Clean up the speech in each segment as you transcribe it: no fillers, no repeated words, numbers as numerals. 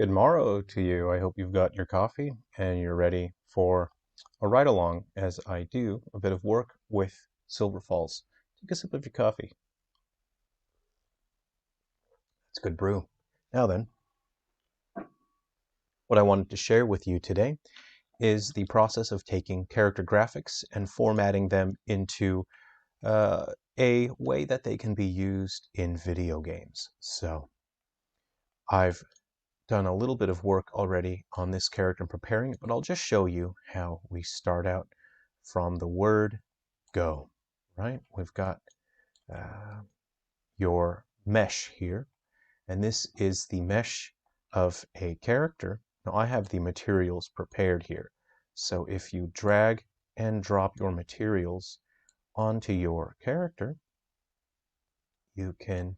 Good morrow to you. I hope you've got your coffee and you're ready for a ride along as I do a bit of work with Silver Falls. Take a sip of your coffee. It's good brew. Now then, what I wanted to share with you today is the process of taking character graphics and formatting them into a way that they can be used in video games. So I've done a little bit of work already on this character and preparing it, but I'll just show you how we start out from the word go, right? We've got your mesh here, and this is the mesh of a character. Now I have the materials prepared here. So if you drag and drop your materials onto your character, you can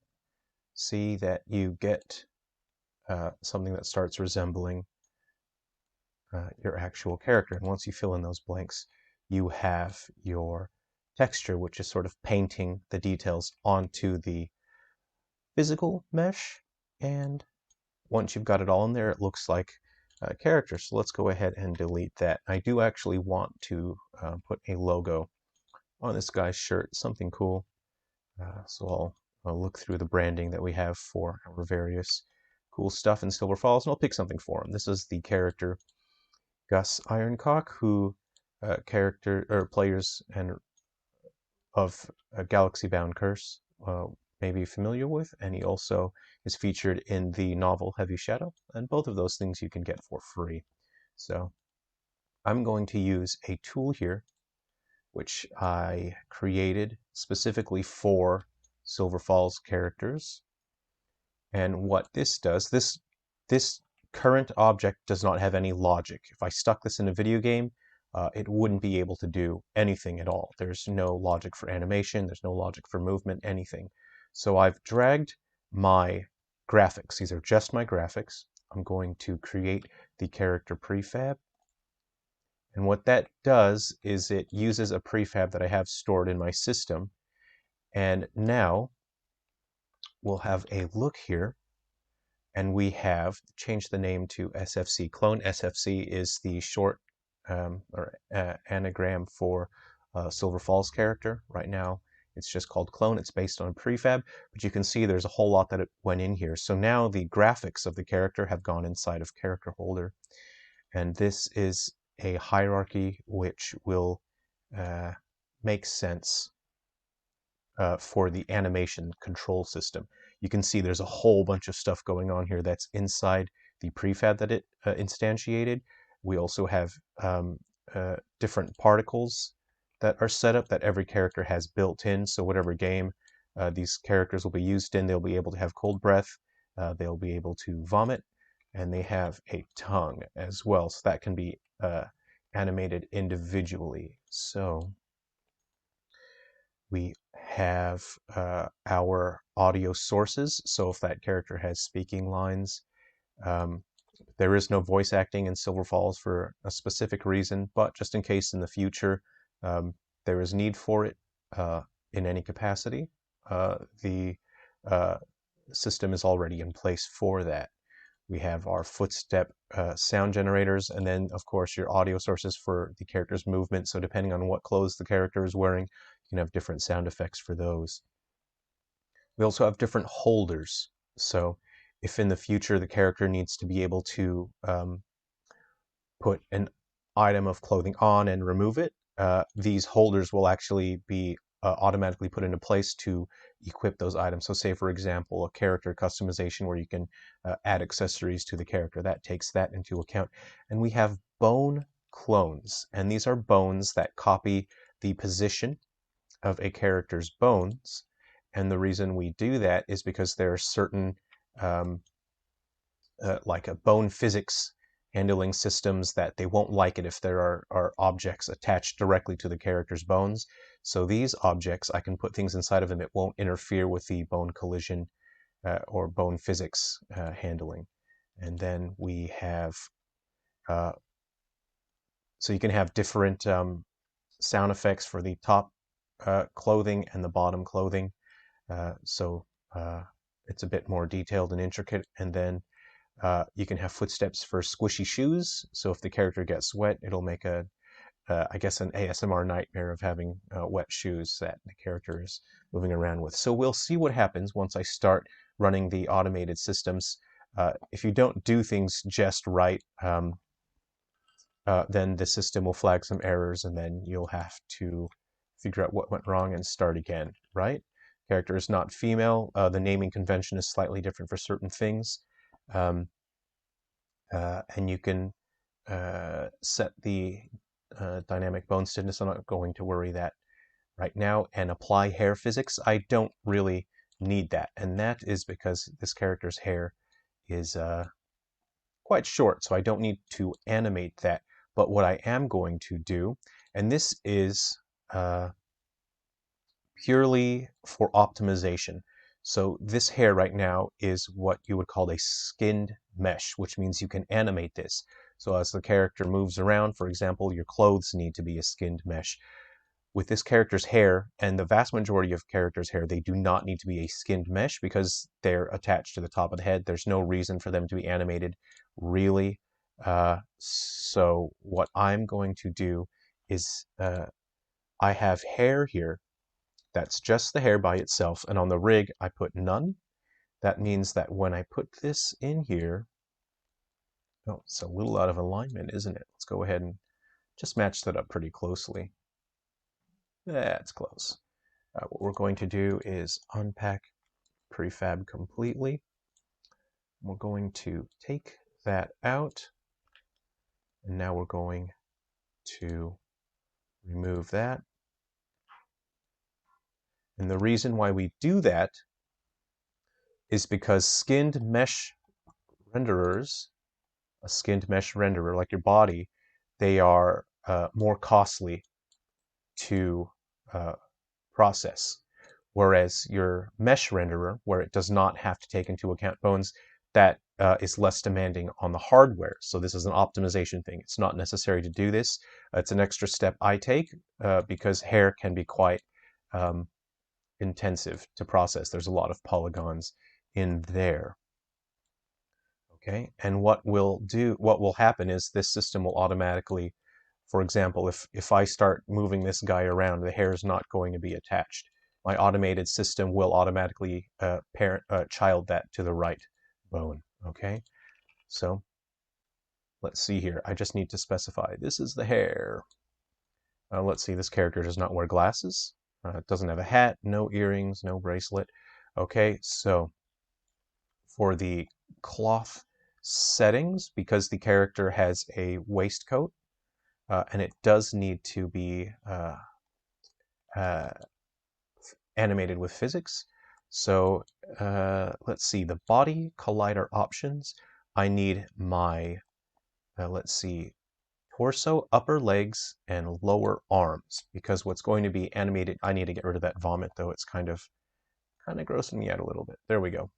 see that you get something that starts resembling your actual character. And once you fill in those blanks, you have your texture, which is sort of painting the details onto the physical mesh. And once you've got it all in there, it looks like a character. So let's go ahead and delete that. I do actually want to put a logo on this guy's shirt, something cool. So I'll look through the branding that we have for our various cool stuff in Silver Falls, and I'll pick something for him. This is the character Gus Ironcock, who players and of Galaxy Bound Curse may be familiar with, and he also is featured in the novel Heavy Shadow, and both of those things you can get for free. So I'm going to use a tool here, which I created specifically for Silver Falls characters. And what this does, this current object does not have any logic. If I stuck this in a video game, it wouldn't be able to do anything at all. There's no logic for animation, there's no logic for movement, anything. So I've dragged my graphics. These are just my graphics. I'm going to create the character prefab. And what that does is it uses a prefab that I have stored in my system. And now we'll have a look here. And we have changed the name to SFC Clone. SFC is the short anagram for Silver Falls character. Right now, it's just called Clone. It's based on prefab, but you can see there's a whole lot that went in here. So now the graphics of the character have gone inside of Character Holder, and this is a hierarchy which will make sense for the animation control system. You can see there's a whole bunch of stuff going on here that's inside the prefab that it instantiated. We also have different particles that are set up that every character has built in. So whatever game these characters will be used in, they'll be able to have cold breath, they'll be able to vomit, and they have a tongue as well. So that can be animated individually. So we have our audio sources. So if that character has speaking lines, there is no voice acting in Silver Falls for a specific reason, but just in case in the future there is need for it in any capacity, the system is already in place for that. We have our footstep sound generators, and then of course your audio sources for the character's movement. So depending on what clothes the character is wearing, you can have different sound effects for those. We also have different holders. So if in the future the character needs to be able to put an item of clothing on and remove it, these holders will actually be automatically put into place to equip those items. So say, for example, a character customization where you can add accessories to the character. That takes that into account. And we have bone clones. And these are bones that copy the position of a character's bones. And the reason we do that is because there are certain, like a bone physics handling systems that they won't like it if there are objects attached directly to the character's bones. So these objects, I can put things inside of them. It won't interfere with the bone collision or bone physics handling. And then we have, so you can have different sound effects for the top clothing and the bottom clothing. So it's a bit more detailed and intricate. And then You can have footsteps for squishy shoes. So if the character gets wet, it'll make I guess, an ASMR nightmare of having wet shoes that the character is moving around with. So we'll see what happens once I start running the automated systems. If you don't do things just right, then the system will flag some errors, and then you'll have to figure out what went wrong and start again, right? Character is not female. The naming convention is slightly different for certain things. Um, and you can set the dynamic bone stiffness. I'm not going to worry that right now. And apply hair physics. I don't really need that. And that is because this character's hair is quite short, so I don't need to animate that. But what I am going to do, and this is purely for optimization. So this hair right now is what you would call a skinned mesh, which means you can animate this. So as the character moves around, for example, your clothes need to be a skinned mesh. With this character's hair, and the vast majority of characters' hair, they do not need to be a skinned mesh because they're attached to the top of the head. There's no reason for them to be animated, really. So what I'm going to do is I have hair here. That's just the hair by itself. And on the rig, I put none. That means that when I put this in here, oh, it's a little out of alignment, isn't it? Let's go ahead and just match that up pretty closely. That's close. What we're going to do is unpack prefab completely. We're going to take that out. And now we're going to remove that. And the reason why we do that is because skinned mesh renderers, a skinned mesh renderer like your body, they are more costly to process. Whereas your mesh renderer, where it does not have to take into account bones, that is less demanding on the hardware. So this is an optimization thing. It's not necessary to do this. It's an extra step I take because hair can be quite intensive to process. There's a lot of polygons in there. Okay, and what will happen is this system will automatically, for example, if I start moving this guy around, the hair is not going to be attached. My automated system will automatically child that to the right bone. Okay, so let's see here. I just need to specify this is the hair. Let's see, this character does not wear glasses. Doesn't have a hat, no earrings, no bracelet. Okay, so for the cloth settings, because the character has a waistcoat, and it does need to be animated with physics. So let's see, the body collider options. I need my, let's see, torso, upper legs, and lower arms, because what's going to be animated, I need to get rid of that vomit though. It's kind of grossing me out a little bit. There we go.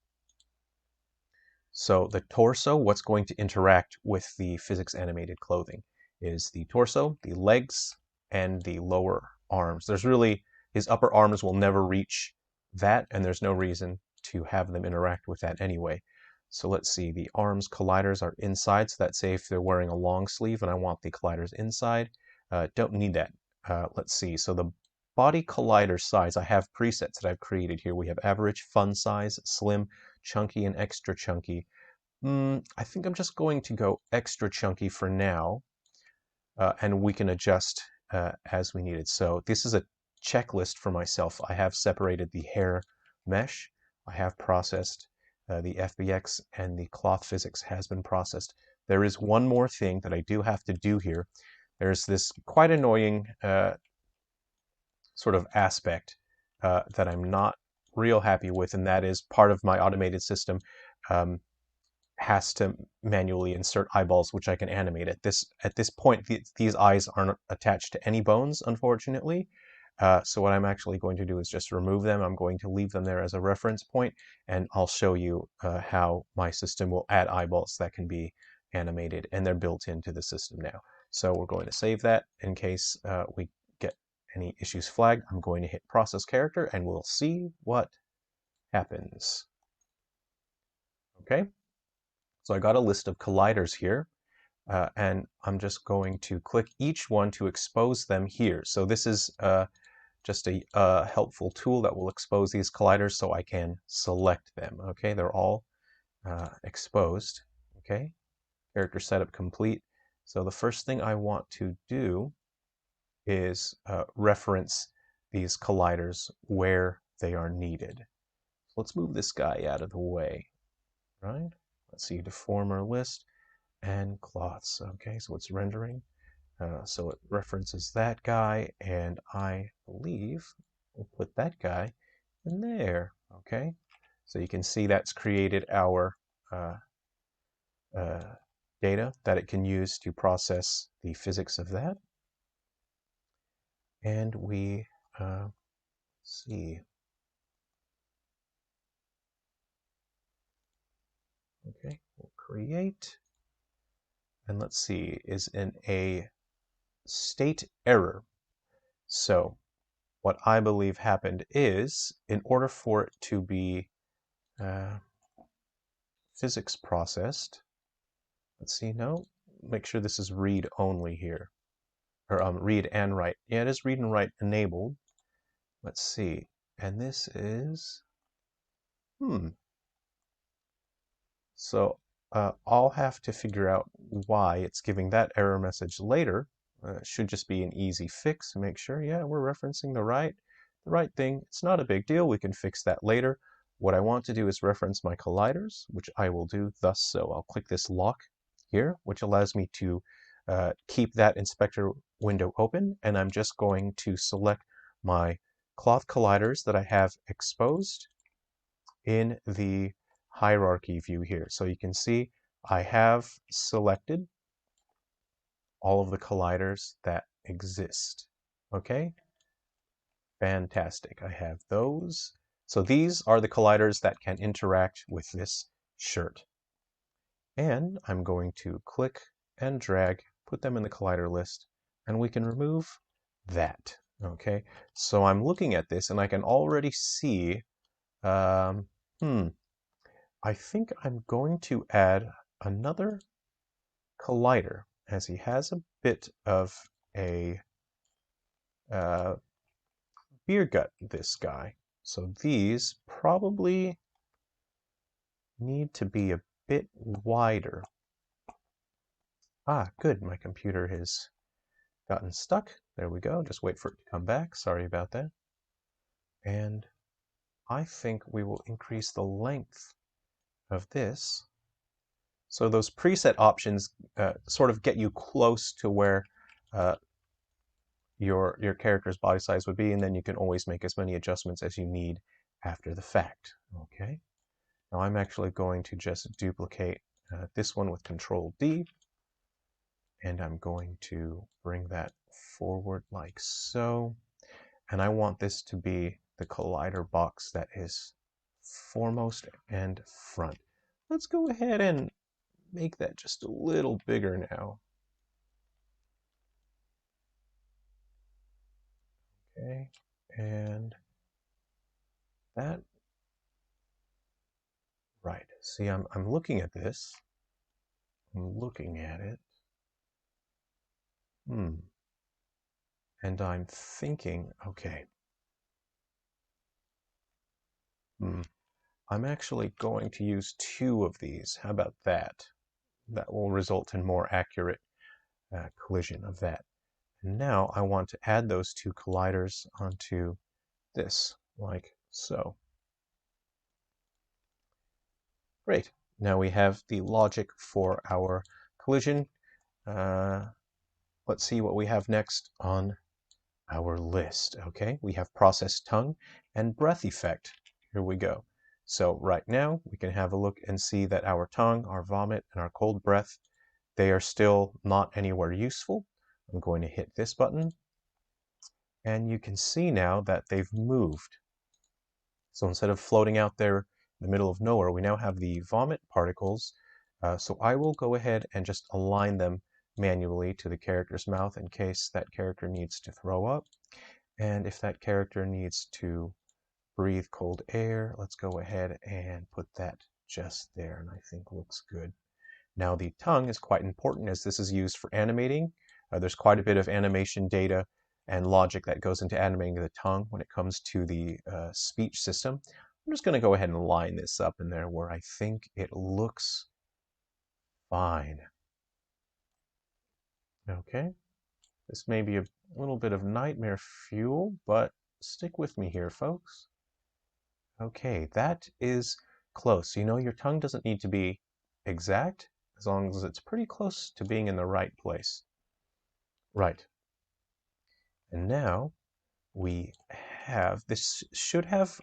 So the torso, what's going to interact with the physics animated clothing is the torso, the legs, and the lower arms. There's really, his upper arms will never reach that, and there's no reason to have them interact with that anyway. So let's see, the arms colliders are inside, so that's say if they're wearing a long sleeve and I want the colliders inside. Don't need that. Let's see, so the body collider size, I have presets that I've created here. We have average, fun size, slim, chunky, and extra chunky. I think I'm just going to go extra chunky for now, and we can adjust as we need it. So this is a checklist for myself. I have separated the hair mesh, I have processed the FBX, and the cloth physics has been processed. There is one more thing that I do have to do here. There's this quite annoying sort of aspect that I'm not real happy with, and that is part of my automated system has to manually insert eyeballs, which I can animate. At this point, these eyes aren't attached to any bones, unfortunately. So what I'm actually going to do is just remove them. I'm going to leave them there as a reference point, and I'll show you how my system will add eyeballs that can be animated, and they're built into the system now. So we're going to save that in case we get any issues flagged. I'm going to hit process character, and we'll see what happens. Okay. So I got a list of colliders here, and I'm just going to click each one to expose them here. So this is just a helpful tool that will expose these colliders so I can select them. Okay, they're all exposed. Okay, character setup complete. So the first thing I want to do is reference these colliders where they are needed. So let's move this guy out of the way, right? Let's see, deformer list and cloths. Okay, so it's rendering. So it references that guy, and I believe we'll put that guy in there. Okay, so you can see that's created our uh, data that it can use to process the physics of that. And we see. Okay, we'll create. And let's see, is in a state error. So what I believe happened is, in order for it to be physics processed, let's see, no, make sure this is read only here, or read and write. Yeah, it is read and write enabled. Let's see, and this is, so I'll have to figure out why it's giving that error message later. It should just be an easy fix. Make sure, yeah, we're referencing the right thing. It's not a big deal. We can fix that later. What I want to do is reference my colliders, which I will do thus. So I'll click this lock here, which allows me to keep that inspector window open. And I'm just going to select my cloth colliders that I have exposed in the hierarchy view here. So you can see I have selected all of the colliders that exist. Okay, fantastic. I have those. So these are the colliders that can interact with this shirt. And I'm going to click and drag, put them in the collider list, and we can remove that. Okay, so I'm looking at this and I can already see, I think I'm going to add another collider, as he has a bit of a beer gut, this guy. So these probably need to be a bit wider. Ah, good, my computer has gotten stuck. There we go, just wait for it to come back. Sorry about that. And I think we will increase the length of this. So those preset options sort of get you close to where your character's body size would be, and then you can always make as many adjustments as you need after the fact. Okay. Now I'm actually going to just duplicate this one with Control D, and I'm going to bring that forward like so. And I want this to be the collider box that is foremost and front. Let's go ahead and make that just a little bigger now. Okay, and that, right. See, I'm looking at this. I'm looking at it. And I'm thinking, okay. I'm actually going to use 2 of these. How about that? That will result in more accurate collision of that. And now I want to add those 2 colliders onto this, like so. Great. Now we have the logic for our collision. Let's see what we have next on our list. Okay, we have processed tongue and breath effect. Here we go. So right now we can have a look and see that our tongue, our vomit, and our cold breath, they are still not anywhere useful. I'm going to hit this button, and you can see now that they've moved. So instead of floating out there in the middle of nowhere, we now have the vomit particles. So I will go ahead and just align them manually to the character's mouth in case that character needs to throw up. And if that character needs to breathe cold air, let's go ahead and put that just there, and I think looks good. Now the tongue is quite important as this is used for animating. There's quite a bit of animation data and logic that goes into animating the tongue when it comes to the speech system. I'm just going to go ahead and line this up in there where I think it looks fine. Okay, this may be a little bit of nightmare fuel, but stick with me here, folks. Okay, that is close. You know, your tongue doesn't need to be exact as long as it's pretty close to being in the right place. Right. And now we have, this should have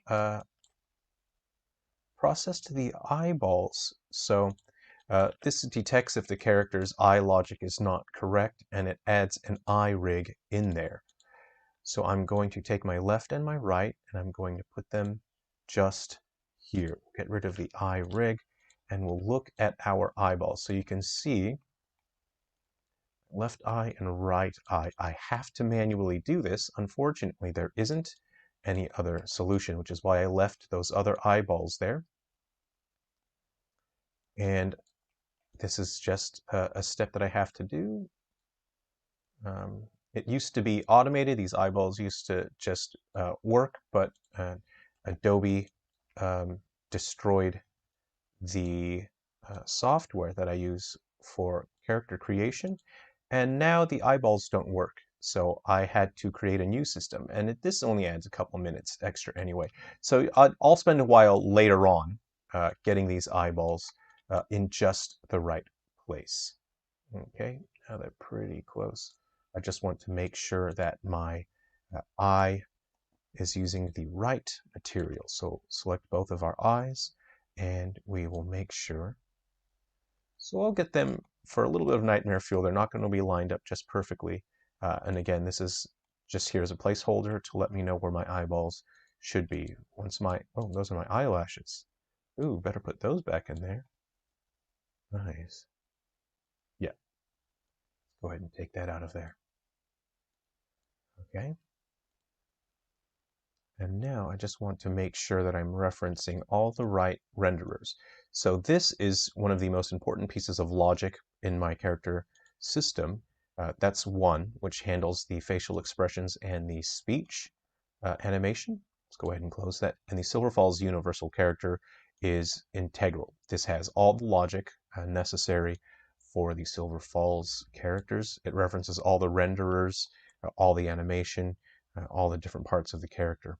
processed the eyeballs. So this detects if the character's eye logic is not correct, and it adds an eye rig in there. So I'm going to take my left and my right, and I'm going to put them just here. Get rid of the eye rig, and we'll look at our eyeballs. So you can see left eye and right eye. I have to manually do this. Unfortunately, there isn't any other solution, which is why I left those other eyeballs there. And this is just a step that I have to do. It used to be automated. These eyeballs used to just work, but Adobe destroyed the software that I use for character creation, and now the eyeballs don't work. So I had to create a new system, and this only adds a couple minutes extra anyway. So I'll spend a while later on getting these eyeballs in just the right place. Okay, now they're pretty close. I just want to make sure that my eye is using the right material. So select both of our eyes, and we will make sure. So I'll get them for a little bit of nightmare fuel. They're not going to be lined up just perfectly. And again, this is just here as a placeholder to let me know where my eyeballs should be. Once my, oh, those are my eyelashes. Ooh, better put those back in there. Nice. Yeah, go ahead and take that out of there. Okay. And now I just want to make sure that I'm referencing all the right renderers. So this is one of the most important pieces of logic in my character system. That's one, which handles the facial expressions and the speech animation. Let's go ahead and close that. And the Silver Falls universal character is integral. This has all the logic necessary for the Silver Falls characters. It references all the renderers, all the animation, all the different parts of the character.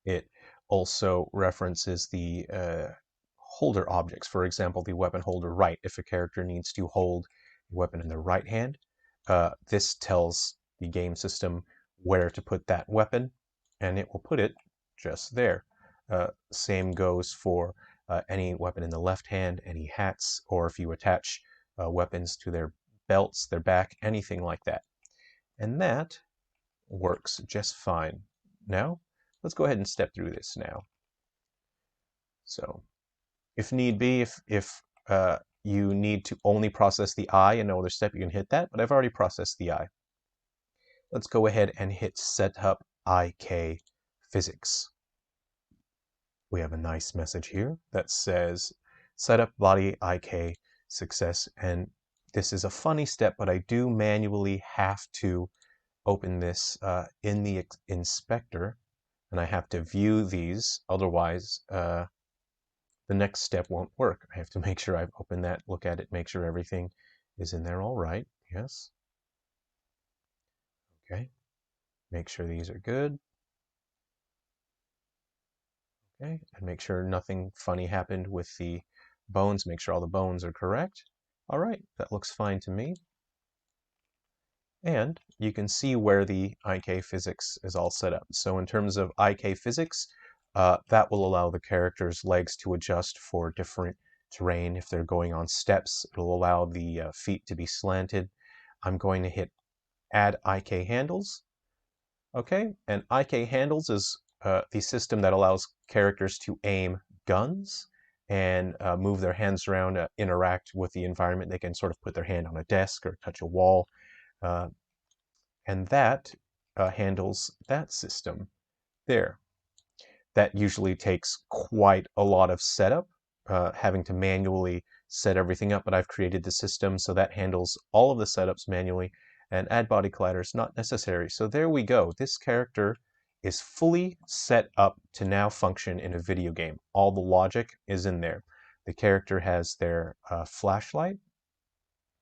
It also references the holder objects. For example, the weapon holder right. If a character needs to hold a weapon in their right hand, this tells the game system where to put that weapon, and it will put it just there. Same goes for any weapon in the left hand, any hats, or if you attach weapons to their belts, their back, anything like that. And that works just fine. Now, let's go ahead and step through this now. So, if need be, if you need to only process the eye and no other step, you can hit that, but I've already processed the eye. Let's go ahead and hit Setup IK Physics. We have a nice message here that says Setup Body IK Success, and this is a funny step, but I do manually have to open this in the inspector, and I have to view these, otherwise the next step won't work. I have to make sure I've opened that, look at it, make sure everything is in there all right. Yes. Okay. Make sure these are good. Okay. And make sure nothing funny happened with the bones. Make sure all the bones are correct. All right. That looks fine to me. And you can see where the IK physics is all set up. So in terms of IK physics, that will allow the character's legs to adjust for different terrain. If they're going on steps, it'll allow the feet to be slanted. I'm going to hit Add IK Handles. Okay, and IK Handles is the system that allows characters to aim guns and move their hands around, interact with the environment. They can sort of put their hand on a desk or touch a wall. And that handles that system there. That usually takes quite a lot of setup, having to manually set everything up, but I've created the system so that handles all of the setups manually, and add body collider is not necessary. So there we go. This character is fully set up to now function in a video game. All the logic is in there. The character has their flashlight.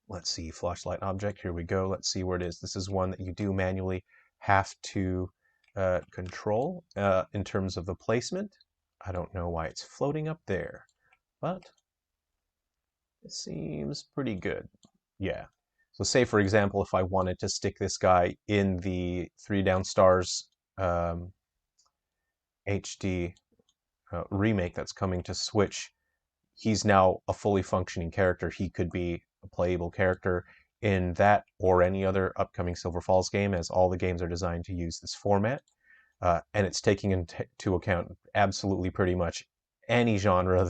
Let's see, flashlight object, here we go. Let's see where it is. This is one that you do manually have to control in terms of the placement. I don't know why it's floating up there, but it seems pretty good. Yeah. So say, for example, if I wanted to stick this guy in the 3 Down Stars HD remake that's coming to Switch, he's now a fully functioning character. He could be a playable character in that or any other upcoming Silver Falls game, as all the games are designed to use this format. And it's taking into account absolutely pretty much any genre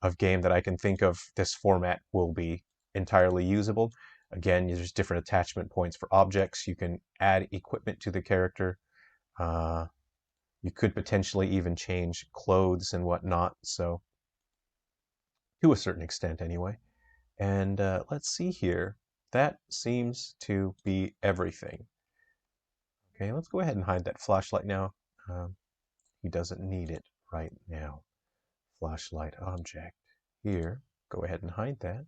of game that I can think of. This format will be entirely usable. Again, there's different attachment points for objects. You can add equipment to the character. You could potentially even change clothes and whatnot. So, to a certain extent anyway. And let's see here. That seems to be everything. Okay, let's go ahead and hide that flashlight now. He doesn't need it right now. Flashlight object here. Go ahead and hide that.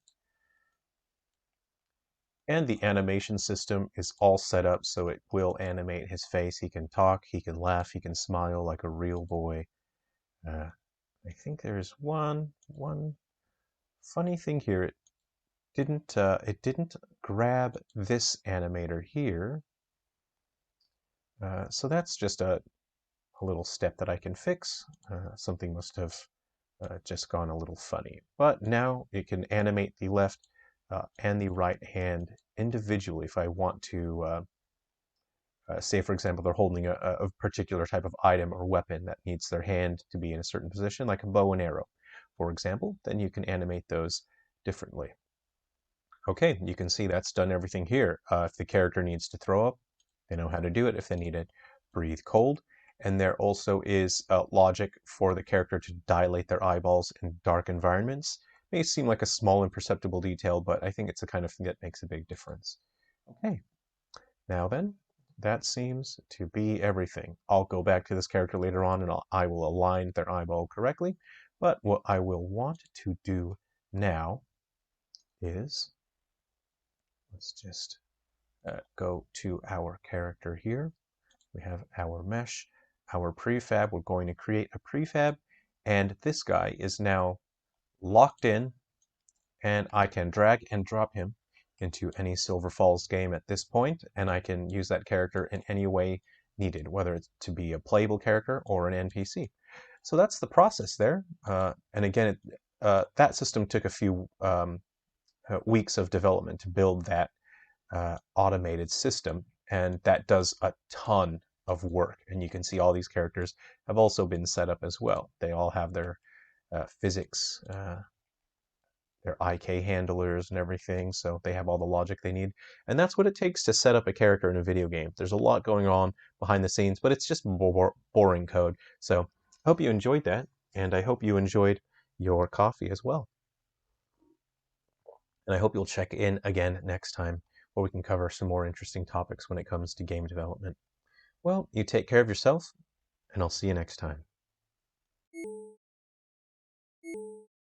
And the animation system is all set up so it will animate his face. He can talk, he can laugh, he can smile like a real boy. I think there's one funny thing here. It didn't grab this animator here. So that's just a little step that I can fix. Something must have just gone a little funny. But now it can animate the left and the right hand individually if I want to, say, for example, they're holding a particular type of item or weapon that needs their hand to be in a certain position, like a bow and arrow, for example, then you can animate those differently. Okay, you can see that's done everything here. If the character needs to throw up, they know how to do it. If they need to breathe cold, and there also is logic for the character to dilate their eyeballs in dark environments. May seem like a small imperceptible detail, but I think it's the kind of thing that makes a big difference. Okay, now then, that seems to be everything. I'll go back to this character later on and I will align their eyeball correctly, but what I will want to do now is, let's just go to our character here. We have our mesh, our prefab. We're going to create a prefab, and this guy is now locked in, and I can drag and drop him into any Silver Falls game at this point, and I can use that character in any way needed, whether it's to be a playable character or an NPC. So that's the process there. And again, that system took a few weeks of development to build that automated system, and that does a ton of work. And you can see all these characters have also been set up as well. They all have their physics, their IK handlers and everything, so they have all the logic they need. And that's what it takes to set up a character in a video game. There's a lot going on behind the scenes, but it's just boring code. So I hope you enjoyed that, and I hope you enjoyed your coffee as well. And I hope you'll check in again next time, where we can cover some more interesting topics when it comes to game development. Well, you take care of yourself, and I'll see you next time.